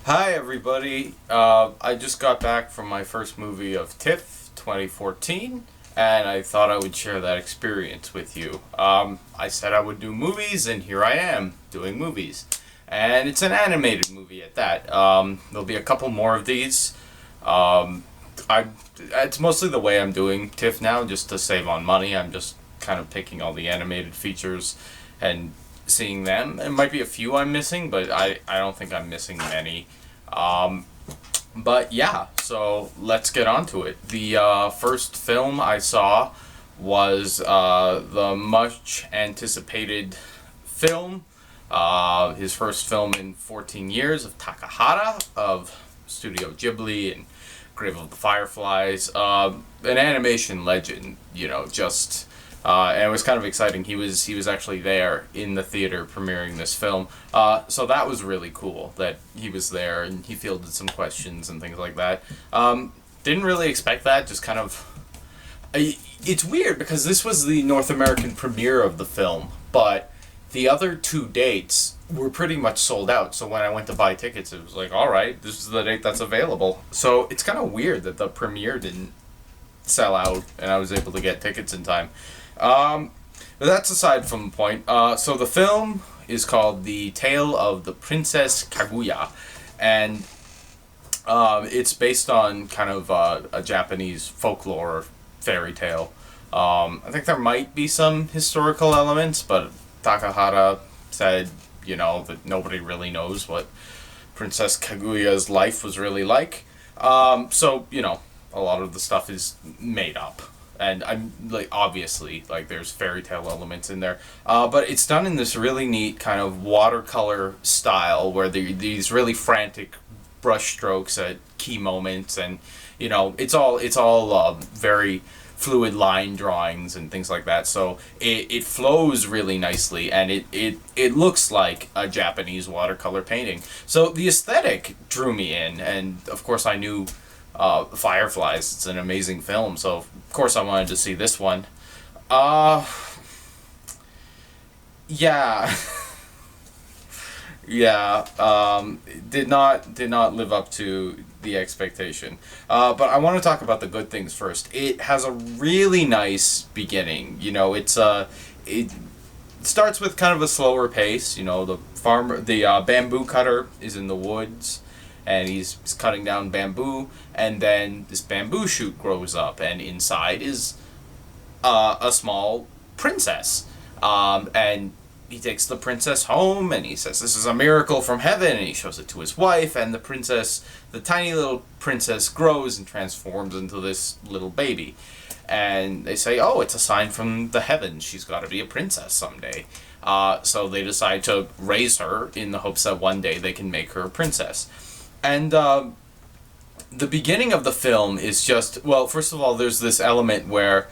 Hi everybody, I just got back from my first movie of TIFF 2014 and I thought I would share that experience with you. I said I would do movies and here I am doing movies. And it's an animated movie at that. There'll be a couple more of these. Um, it's mostly the way I'm doing TIFF now just to save on money. I'm just kind of picking all the animated features and seeing them. It might be a few I'm missing, but I don't think I'm missing many. Um, but yeah, so let's get on to it. The first film I saw was the much anticipated film, his first film in 14 years, of Takahata of Studio Ghibli and Grave of the Fireflies. An animation legend, just and it was kind of exciting. He was actually there in the theater premiering this film. So that was really cool that he was there and he fielded some questions and things like that. Didn't really expect that. Just kind of. It's weird because this was the North American premiere of the film, but the other two dates were pretty much sold out. So when I went to buy tickets, it was like, all right, this is the date that's available. So it's kind of weird that the premiere didn't sell out and I was able to get tickets in time. But that's aside from the point. So the film is called The Tale of the Princess Kaguya, and it's based on kind of a Japanese folklore fairy tale. I think there might be some historical elements, but Takahata said, that nobody really knows what Princess Kaguya's life was really like. So, a lot of the stuff is made up. And I'm obviously there's fairy tale elements in there, but it's done in this really neat kind of watercolor style where these really frantic brush strokes at key moments, and it's all very fluid line drawings and things like that. So it flows really nicely, and it looks like a Japanese watercolor painting. So the aesthetic drew me in, and of course I knew. Fireflies, it's an amazing film, so of course I wanted to see this one. Yeah. Yeah, did not live up to the expectation. But I want to talk about the good things first. It has a really nice beginning. It starts with kind of a slower pace. The bamboo cutter is in the woods, and he's cutting down bamboo, and then this bamboo shoot grows up, and inside is a small princess. And he takes the princess home, and he says, "This is a miracle from heaven," and he shows it to his wife, and the tiny little princess grows and transforms into this little baby. And they say, "Oh, it's a sign from the heavens. She's got to be a princess someday." So they decide to raise her in the hopes that one day they can make her a princess. And the beginning of the film is just, well, first of all, there's this element where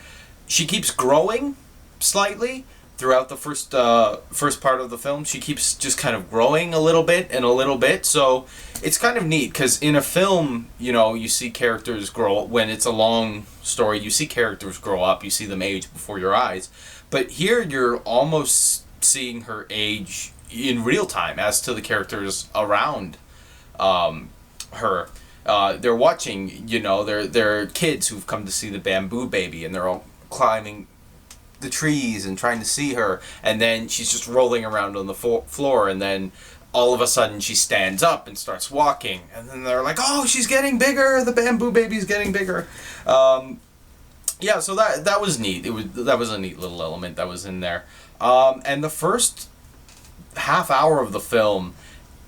she keeps growing slightly throughout the first part of the film. She keeps just kind of growing a little bit and a little bit. So it's kind of neat because in a film, you see characters grow. When it's a long story, you see characters grow up. You see them age before your eyes. But here you're almost seeing her age in real time as to the characters around her. They're watching, they're kids who've come to see the bamboo baby, and they're all climbing the trees and trying to see her, and then she's just rolling around on the floor, and then all of a sudden she stands up and starts walking, and then they're like, "Oh, she's getting bigger, the bamboo baby's getting bigger." Yeah, so that was neat. That was a neat little element that was in there. And the first half hour of the film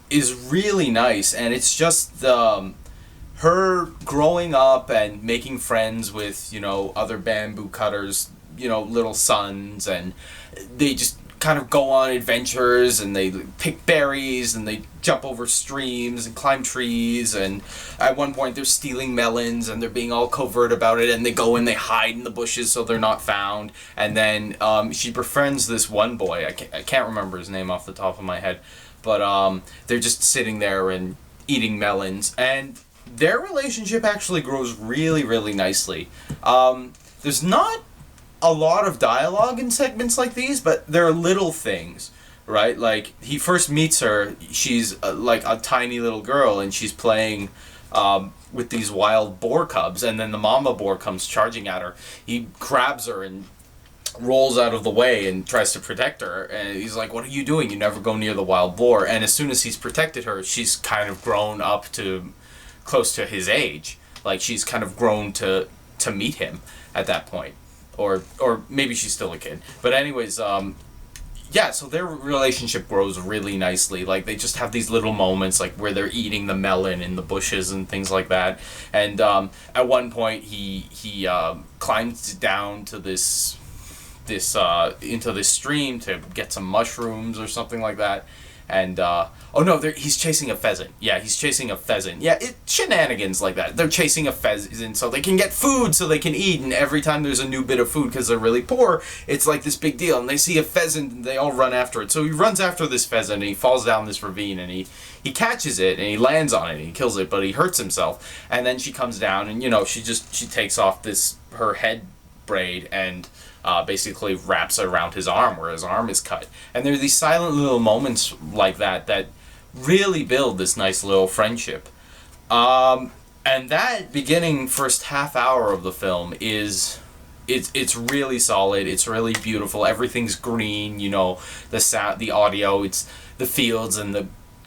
is really nice, and it's just her growing up and making friends with other bamboo cutters, little sons, and they just kind of go on adventures, and they pick berries, and they jump over streams and climb trees, and at one point they're stealing melons, and they're being all covert about it, and they go and they hide in the bushes so they're not found. And then she befriends this one boy. I can't remember his name off the top of my head, but they're just sitting there and eating melons, and their relationship actually grows really, really nicely. There's not a lot of dialogue in segments like these, but there are little things, right? Like, he first meets her, she's like a tiny little girl, and she's playing with these wild boar cubs, and then the mama boar comes charging at her. He grabs her and rolls out of the way and tries to protect her, and he's like, what are you doing? You never go near the wild boar. And as soon as he's protected her, she's kind of grown up to close to his age. Like, she's kind of grown to meet him at that point, or maybe she's still a kid, but anyways, yeah, so their relationship grows really nicely. Like, they just have these little moments, like, where they're eating the melon in the bushes and things like that. And at one point, he climbs down to this into this stream to get some mushrooms or something like that. And oh no, he's chasing a pheasant. Yeah, he's chasing a pheasant. Yeah, shenanigans like that. They're chasing a pheasant so they can get food, so they can eat. And every time there's a new bit of food, because they're really poor, it's like this big deal. And they see a pheasant, and they all run after it. So he runs after this pheasant, and he falls down this ravine, and he catches it, and he lands on it, and he kills it, but he hurts himself. And then she comes down, and she takes off her head braid and basically wraps it around his arm where his arm is cut. And there are these silent little moments like that really build this nice little friendship. And that beginning first half hour of the film it's really solid. It's really beautiful. Everything's green, the sound, the audio, it's the fields and the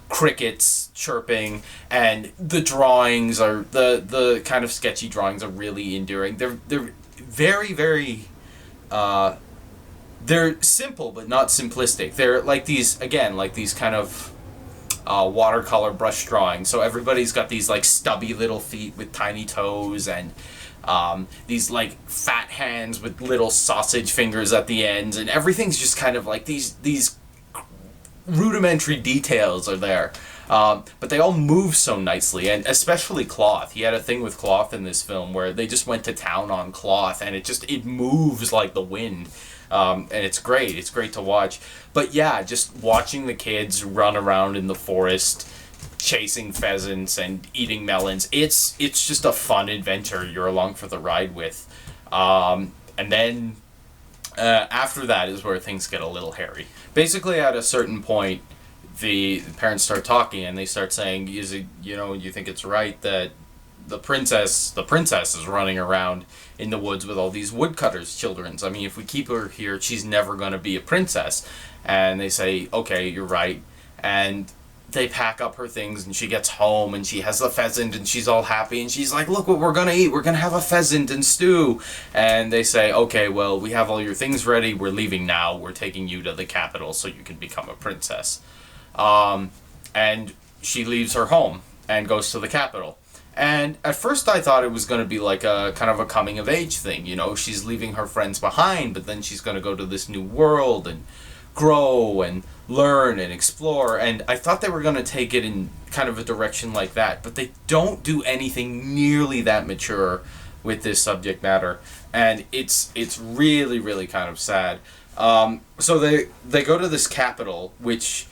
crickets chirping, and the drawings are the kind of sketchy drawings are really endearing. They're very, very they're simple but not simplistic. They're like these kind of watercolor brush drawings. So everybody's got these like stubby little feet with tiny toes, and these like fat hands with little sausage fingers at the ends, and everything's just kind of like these rudimentary details are there. But they all move so nicely, and especially cloth. He had a thing with cloth in this film where they just went to town on cloth, and it moves like the wind. And it's great. It's great to watch. But yeah, just watching the kids run around in the forest, chasing pheasants and eating melons. It's just a fun adventure you're along for the ride with. And then after that is where things get a little hairy. Basically, at a certain point, the parents start talking, and they start saying, "Is it, you think it's right that the princess is running around in the woods with all these woodcutters' children? I mean, if we keep her here, she's never going to be a princess." And they say, "Okay, you're right." And they pack up her things, and she gets home, and she has the pheasant, and she's all happy, and she's like, "Look what we're going to eat. We're going to have a pheasant and stew." And they say, "Okay, well, we have all your things ready. We're leaving now. We're taking you to the capital so you can become a princess." And she leaves her home and goes to the capital. And at first I thought it was going to be like a kind of a coming of age thing. She's leaving her friends behind, but then she's going to go to this new world and grow and learn and explore. And I thought they were going to take it in kind of a direction like that, but they don't do anything nearly that mature with this subject matter. And it's really, really kind of sad. So they go to this capital, which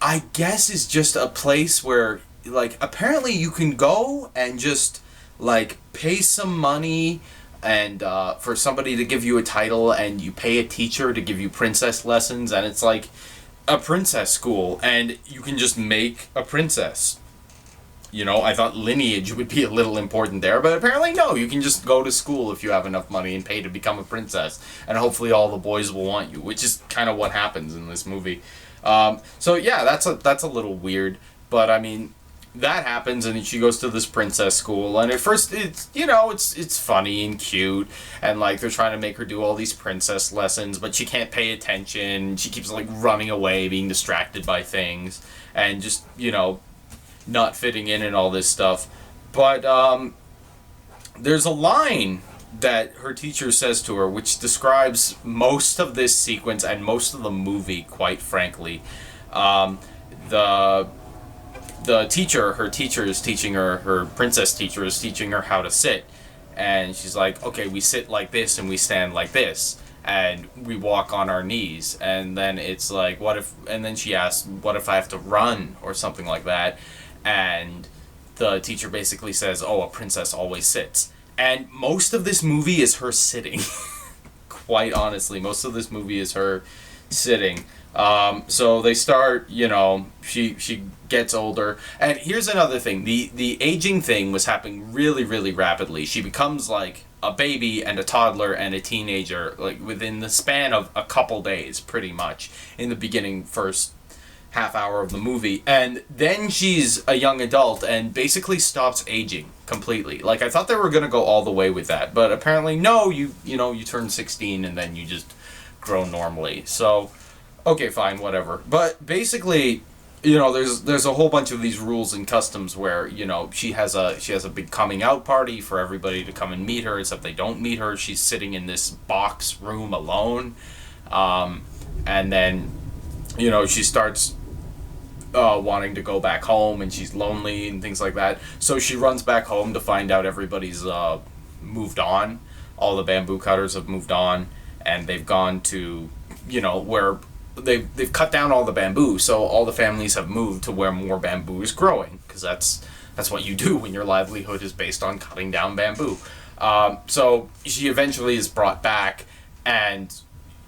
I guess is just a place where, like, apparently you can go and just, like, pay some money and for somebody to give you a title, and you pay a teacher to give you princess lessons, and it's like a princess school, and you can just make a princess. I thought lineage would be a little important there, but apparently no, you can just go to school if you have enough money and pay to become a princess, and hopefully all the boys will want you, which is kind of what happens in this movie. So yeah, that's a little weird, but I mean, that happens, and she goes to this princess school, and at first it's funny and cute, and like they're trying to make her do all these princess lessons, but she can't pay attention. She keeps like running away, being distracted by things, and just not fitting in and all this stuff. But there's a line that her teacher says to her, which describes most of this sequence and most of the movie, quite frankly. The teacher, her teacher is teaching her, her princess teacher is teaching her how to sit. And she's like, "Okay, we sit like this and we stand like this. And we walk on our knees." And then it's like, and then she asks, "What if I have to run?" or something like that. And the teacher basically says, "Oh, a princess always sits." And most of this movie is her sitting. Quite honestly, most of this movie is her sitting. So they start, she gets older. And here's another thing. The aging thing was happening really, really rapidly. She becomes like a baby and a toddler and a teenager, like within the span of a couple days, pretty much, in the beginning first half hour of the movie. And then she's a young adult and basically stops aging completely. Like, I thought they were going to go all the way with that, but apparently no, you turn 16 and then you just grow normally. So okay, fine, whatever. But basically, there's a whole bunch of these rules and customs where, she has a big coming out party for everybody to come and meet her, except they don't meet her. She's sitting in this box room alone. And then, she starts wanting to go back home, and she's lonely and things like that. So she runs back home to find out everybody's moved on. All the bamboo cutters have moved on, and they've gone to, where they've cut down all the bamboo, so all the families have moved to where more bamboo is growing, because that's what you do when your livelihood is based on cutting down bamboo. So she eventually is brought back, and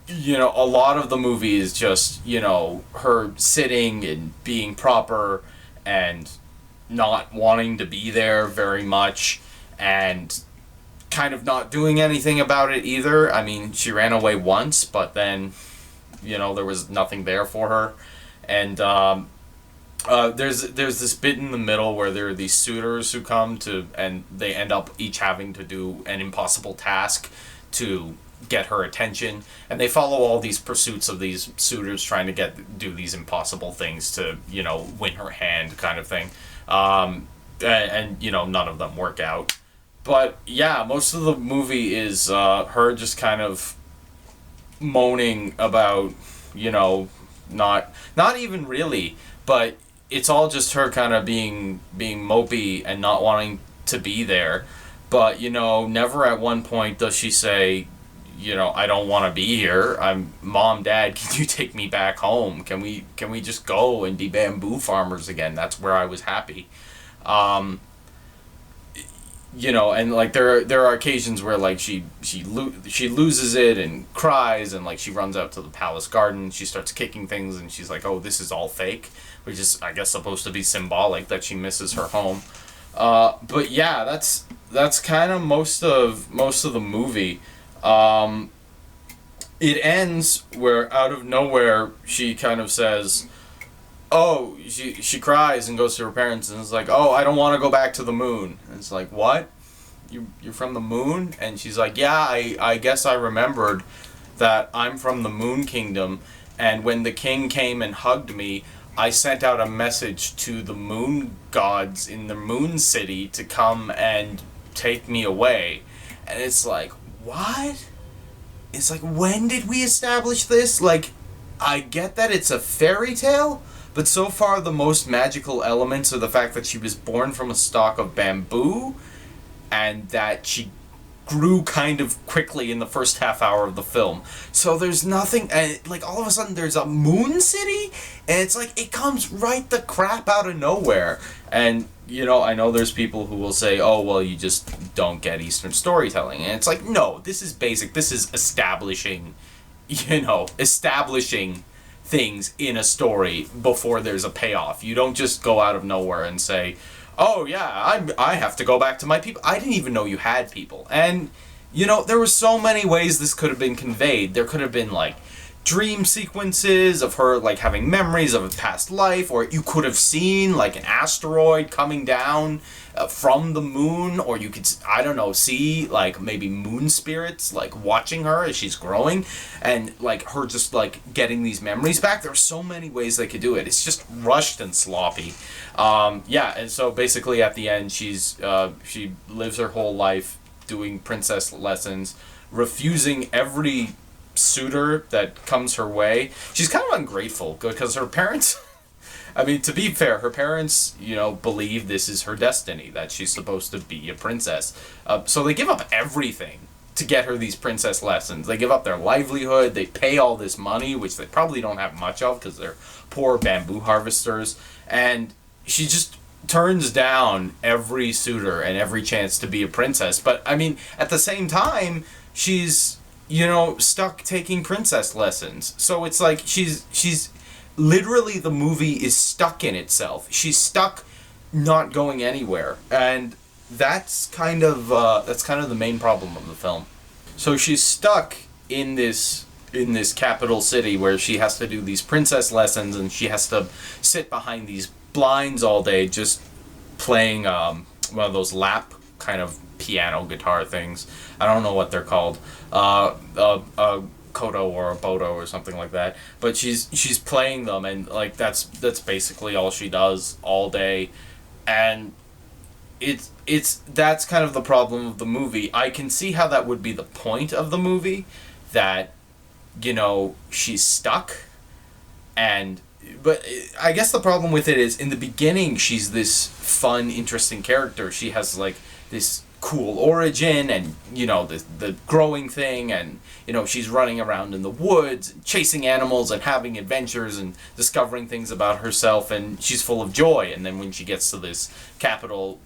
a lot of the movie is just, her sitting and being proper and not wanting to be there very much, and kind of not doing anything about it either. I mean, she ran away once, but then, there was nothing there for her. And there's this bit in the middle where there are these suitors who come to, and they end up each having to do an impossible task to get her attention, and they follow all these pursuits of these suitors trying to do these impossible things to win her hand, kind of thing. And none of them work out. But yeah, most of the movie is her just kind of moaning about, not even really, but it's all just her kind of being mopey and not wanting to be there. But never at one point does she say, I don't want to be here. Mom, Dad, can you take me back home? Can we just go and be bamboo farmers again? That's where I was happy. And like there are occasions where like she loses it and cries, and like she runs out to the palace garden, she starts kicking things, and she's like, oh, this is all fake, which is, I guess, supposed to be symbolic that she misses her home. But yeah, that's kind of most of the movie. It ends where out of nowhere she kind of says, oh, she cries and goes to her parents and is like, oh, I don't want to go back to the moon. And it's like, what? You're from the moon? And she's like, yeah, I guess I remembered that I'm from the Moon Kingdom, and when the king came and hugged me, I sent out a message to the moon gods in the Moon City to come and take me away. And it's like, what? It's like, when did we establish this? Like, I get that it's a fairy tale, but so far the most magical elements are the fact that she was born from a stalk of bamboo, and that she grew kind of quickly in the first half hour of the film. So there's nothing, and like all of a sudden there's a moon city, and it's like it comes right the crap out of nowhere. And I know there's people who will say, oh, well, you just don't get Eastern storytelling. And it's like, no, this is basic. This is establishing things in a story before there's a payoff. You don't just go out of nowhere and say, oh yeah, I have to go back to my people. I didn't even know you had people. And there were so many ways this could have been conveyed. There could have been like dream sequences of her like having memories of a past life, or you could have seen like an asteroid coming down from the moon, or you could, I don't know, see like maybe moon spirits like watching her as she's growing, and like her just like getting these memories back. There are so many ways they could do it. It's just rushed and sloppy. And so basically at the end she lives her whole life doing princess lessons, refusing every suitor that comes her way. She's kind of ungrateful because her parents, I mean, to be fair, her parents, believe this is her destiny, that she's supposed to be a princess. So they give up everything to get her these princess lessons. They give up their livelihood, they pay all this money, which they probably don't have much of because they're poor bamboo harvesters, and she just turns down every suitor and every chance to be a princess. But, I mean, at the same time, she's stuck taking princess lessons. So it's like she's literally, the movie is stuck in itself. She's stuck not going anywhere. And that's kind of the main problem of the film. So she's stuck in this capital city where she has to do these princess lessons, and she has to sit behind these blinds all day just playing one of those lap kind of piano guitar things. I don't know what they're called. A koto or a bodo or something like that. But she's playing them, and like that's basically all she does all day. And that's kind of the problem of the movie. I can see how that would be the point of the movie, that she's stuck. But I guess the problem with it is, in the beginning, she's this fun, interesting character. She has like this cool origin, and the growing thing, and she's running around in the woods, chasing animals and having adventures and discovering things about herself, and she's full of joy. And then when she gets to this capital,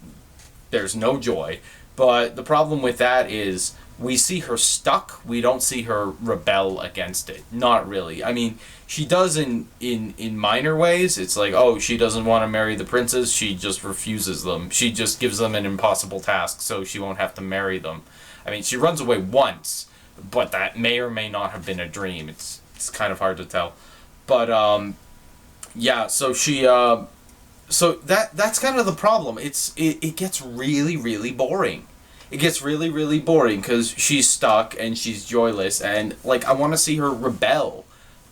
there's no joy. But the problem with that is, we see her stuck. We don't see her rebel against it. Not really. I mean, she does in minor ways. It's like, oh, she doesn't want to marry the princes. She just refuses them. She just gives them an impossible task so she won't have to marry them. I mean, she runs away once, but that may or may not have been a dream. It's kind of hard to tell. But yeah. So she so that's kind of the problem. It gets really, really boring. It gets really, really boring because she's stuck and she's joyless, and like, I want to see her rebel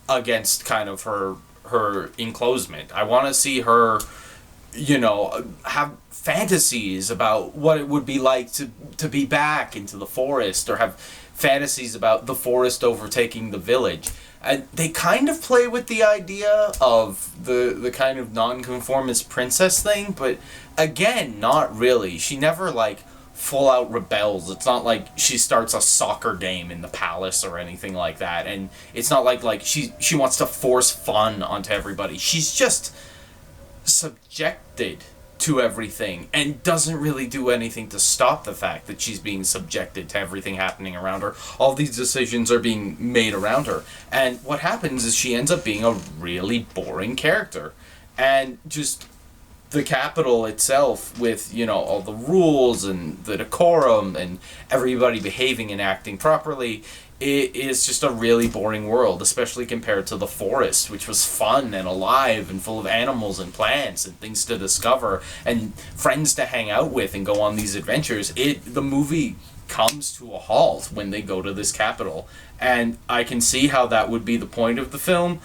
against kind of her enclosement. I want to see her, have fantasies about what it would be like to be back into the forest, or have fantasies about the forest overtaking the village. And they kind of play with the idea of the kind of nonconformist princess thing, but again, not really. She never like full out rebels. It's not like she starts a soccer game in the palace or anything like that, and it's not like she wants to force fun onto everybody. She's just subjected to everything and doesn't really do anything to stop the fact that she's being subjected to everything happening around her. All these decisions are being made around her, and what happens is she ends up being a really boring character. And just the capital itself, with all the rules and the decorum and everybody behaving and acting properly, it is just a really boring world, especially compared to the forest, which was fun and alive and full of animals and plants and things to discover and friends to hang out with and go on these adventures. The movie comes to a halt when they go to this capital, and I can see how that would be the point of the film.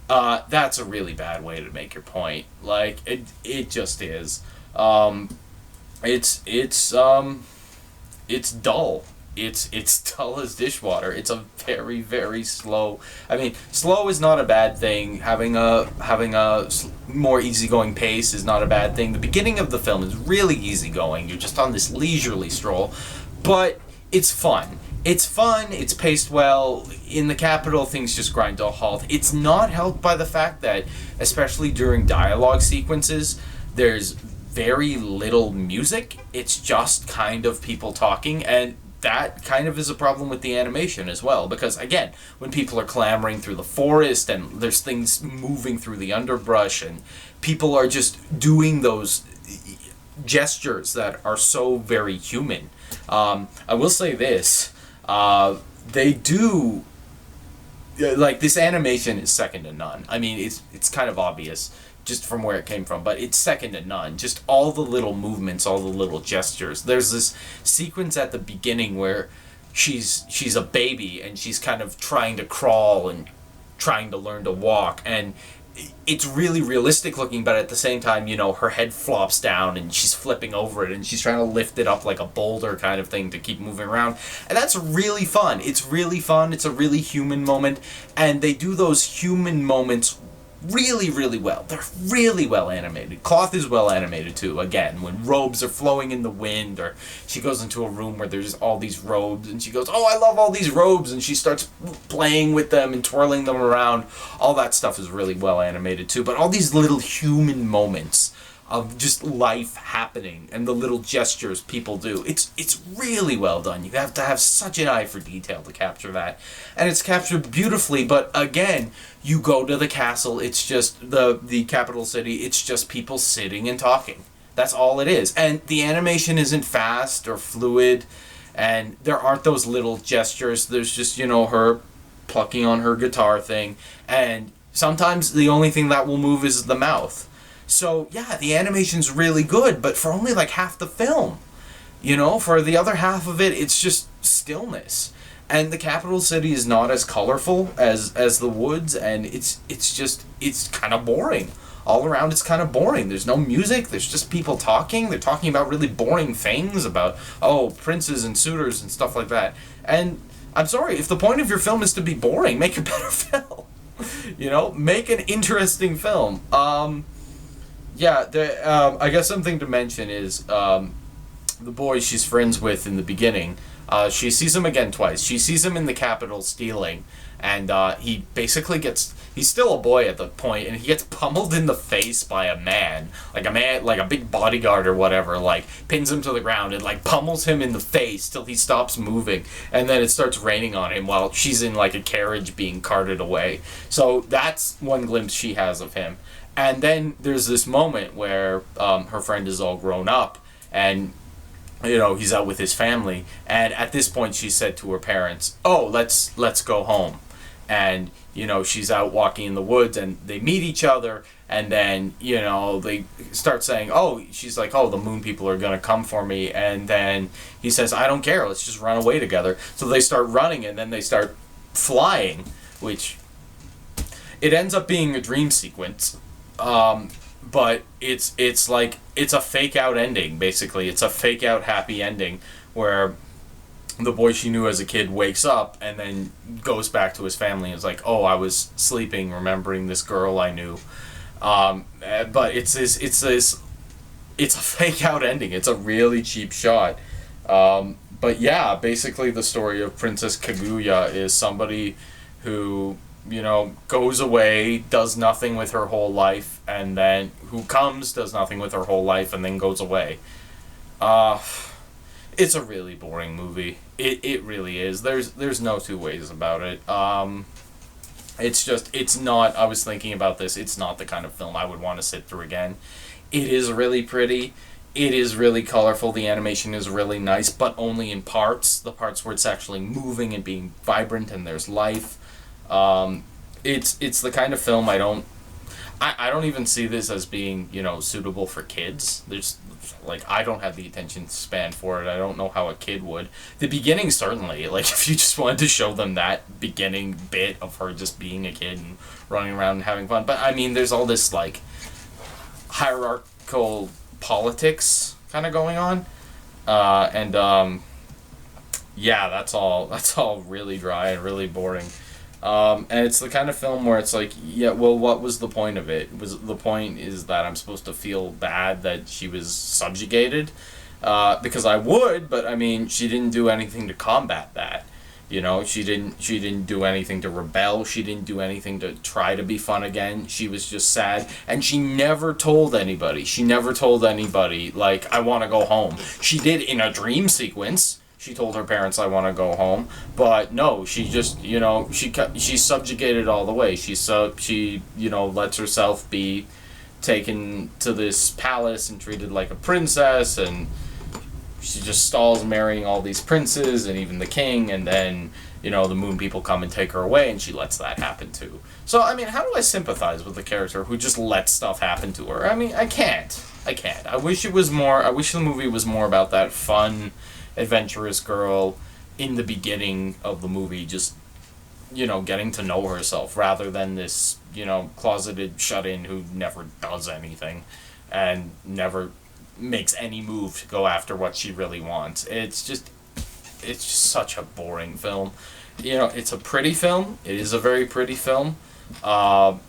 That's a really bad way to make your point. Like, it just is. It's dull. It's dull as dishwater. It's a very, very slow. I mean, slow is not a bad thing. Having a more easygoing pace is not a bad thing. The beginning of the film is really easygoing. You're just on this leisurely stroll, but it's fun. It's fun, it's paced well. In the capital, things just grind to a halt. It's not helped by the fact that, especially during dialogue sequences, there's very little music. It's just kind of people talking, and that kind of is a problem with the animation as well, because again, when people are clambering through the forest and there's things moving through the underbrush and people are just doing those gestures that are so very human. I will say this. They do, like, this animation is second to none. I mean, it's kind of obvious just from where it came from, but it's second to none. Just all the little movements, all the little gestures. There's this sequence at the beginning where she's a baby and she's kind of trying to crawl and trying to learn to walk, and it's really realistic looking, but at the same time, her head flops down and she's flipping over it and she's trying to lift it up like a boulder kind of thing to keep moving around. And that's really fun. It's really fun. It's a really human moment. And they do those human moments really, really well. They're really well animated. Cloth is well animated too. Again, when robes are flowing in the wind, or she goes into a room where there's all these robes and she goes, oh, I love all these robes, and she starts playing with them and twirling them around. All that stuff is really well animated too. But all these little human moments of just life happening and the little gestures people do. It's really well done. You have to have such an eye for detail to capture that. And it's captured beautifully, but again, you go to the castle, it's just the capital city, it's just people sitting and talking. That's all it is. And the animation isn't fast or fluid, and there aren't those little gestures. There's just, her plucking on her guitar thing, and sometimes the only thing that will move is the mouth. So, yeah, the animation's really good, but for only like half the film. For the other half of it, it's just stillness. And the capital city is not as colorful as the woods, and it's kind of boring. All around, it's kind of boring. There's no music. There's just people talking. They're talking about really boring things about, princes and suitors and stuff like that. And I'm sorry, if the point of your film is to be boring, make a better film. Make an interesting film. I guess something to mention is the boy she's friends with in the beginning. She sees him again twice. She sees him in the Capitol stealing, and he basically he's still a boy at the point, and he gets pummeled in the face by a man, like a big bodyguard or whatever, like pins him to the ground and like pummels him in the face till he stops moving, and then it starts raining on him while she's in like a carriage being carted away. So that's one glimpse she has of him. And then there's this moment where her friend is all grown up, and he's out with his family, and at this point she said to her parents, let's go home. And she's out walking in the woods, and they meet each other, and then they start saying, she's like, the moon people are gonna come for me, and then he says, I don't care, let's just run away together. So they start running, and then they start flying, which it ends up being a dream sequence. But it's a fake out ending, basically. It's a fake out happy ending where the boy she knew as a kid wakes up and then goes back to his family and is like, I was sleeping remembering this girl I knew. But it's a fake out ending. It's a really cheap shot. But yeah, basically the story of Princess Kaguya is somebody who goes away, does nothing with her whole life, and then does nothing with her whole life, and then goes away. It's a really boring movie. It really is. There's no two ways about it. It's not, I was thinking about this, it's not the kind of film I would want to sit through again. It is really pretty. It is really colorful. The animation is really nice, but only in parts. The parts where it's actually moving and being vibrant and there's life. It's the kind of film I don't even see this as being, suitable for kids. There's, I don't have the attention span for it. I don't know how a kid would. The beginning, certainly. If you just wanted to show them that beginning bit of her just being a kid and running around and having fun. But, there's all this, hierarchical politics kind of going on. Yeah, that's all really dry and really boring. And it's the kind of film where it's like, what was the point of it? The point is that I'm supposed to feel bad that she was subjugated? Because I would, but she didn't do anything to combat that. She didn't do anything to rebel. She didn't do anything to try to be fun again. She was just sad, and she never told anybody. I want to go home. She did in a dream sequence. She told her parents, I want to go home. But no, she just, she's subjugated all the way. She lets herself be taken to this palace and treated like a princess, and she just stalls marrying all these princes and even the king, and then, the moon people come and take her away, and she lets that happen too. So, how do I sympathize with the character who just lets stuff happen to her? I can't. I wish the movie was more about that fun, adventurous girl in the beginning of the movie, just getting to know herself, rather than this closeted shut-in who never does anything and never makes any move to go after what she really wants. It's just such a boring film. It's a pretty film. It is a very pretty film, but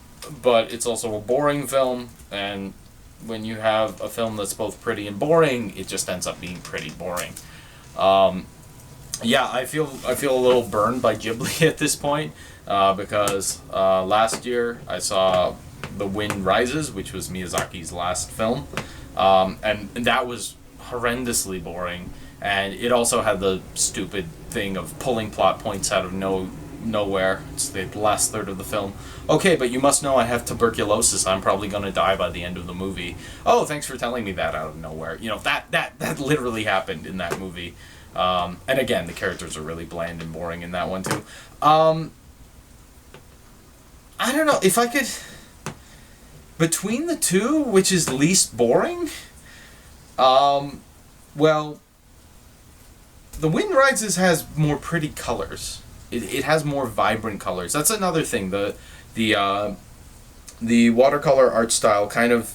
it's also a boring film, and when you have a film that's both pretty and boring, it just ends up being pretty boring. I feel a little burned by Ghibli at this point, because last year I saw The Wind Rises, which was Miyazaki's last film, and that was horrendously boring. And it also had the stupid thing of pulling plot points out of nowhere. It's the last third of the film. Okay, but you must know I have tuberculosis. I'm probably going to die by the end of the movie. Oh, thanks for telling me that out of nowhere. You know, that literally happened in that movie. And again, the characters are really bland and boring in that one too. I don't know if I could... Between the two, which is least boring? Well, The Wind Rises has more pretty colors. It has more vibrant colors. That's another thing. The watercolor art style kind of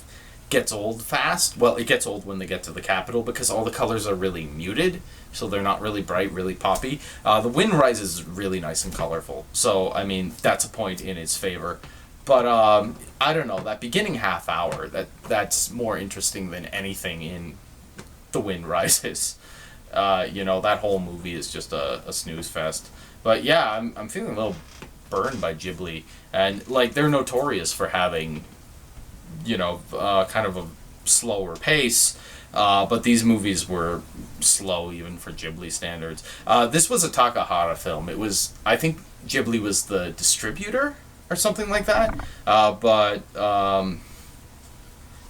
gets old fast. Well, it gets old when they get to the capital because all the colors are really muted, so they're not really bright, really poppy. The Wind Rises is really nice and colorful, so I mean that's a point in its favor. But I don't know, that beginning half hour, that's more interesting than anything in The Wind Rises. That whole movie is just a snooze fest. But yeah, I'm feeling a little burned by Ghibli, and like they're notorious for having, kind of a slower pace. But these movies were slow even for Ghibli standards. This was a Takahata film. I think Ghibli was the distributor or something like that. But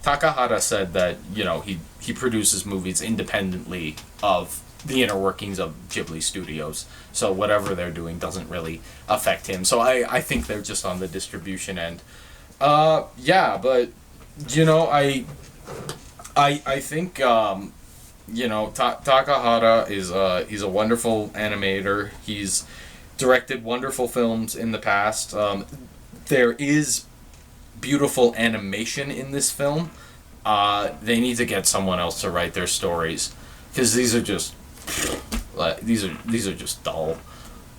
Takahata said that he produces movies independently of the inner workings of Ghibli Studios, so whatever they're doing doesn't really affect him. So I think they're just on the distribution end. But I think Takahata he's a wonderful animator. He's directed wonderful films in the past. There is beautiful animation in this film. They need to get someone else to write their stories, because these are just dull.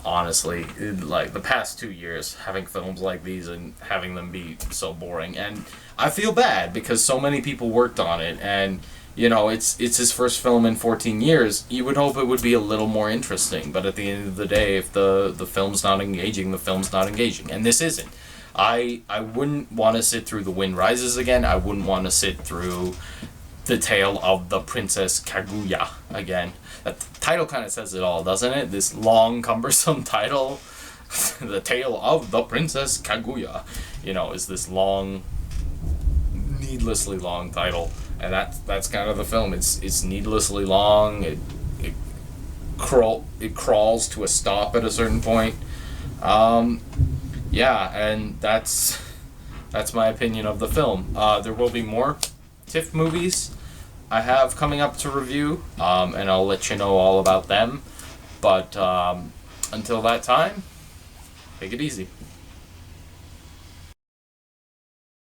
Honestly, like the past 2 years, having films like these and having them be so boring, and I feel bad because so many people worked on it, and it's his first film in 14 years. You would hope it would be a little more interesting, but at the end of the day, if the film's not engaging, the film's not engaging, and this isn't. I wouldn't want to sit through The Wind Rises again. I wouldn't want to sit through The Tale of the Princess Kaguya again. That title kind of says it all, doesn't it? This long, cumbersome title. The Tale of the Princess Kaguya, is this long, needlessly long title. And that's kind of the film. It's needlessly long. It crawls to a stop at a certain point. And that's my opinion of the film. There will be more TIFF movies I have coming up to review, and I'll let you know all about them. But until that time, take it easy.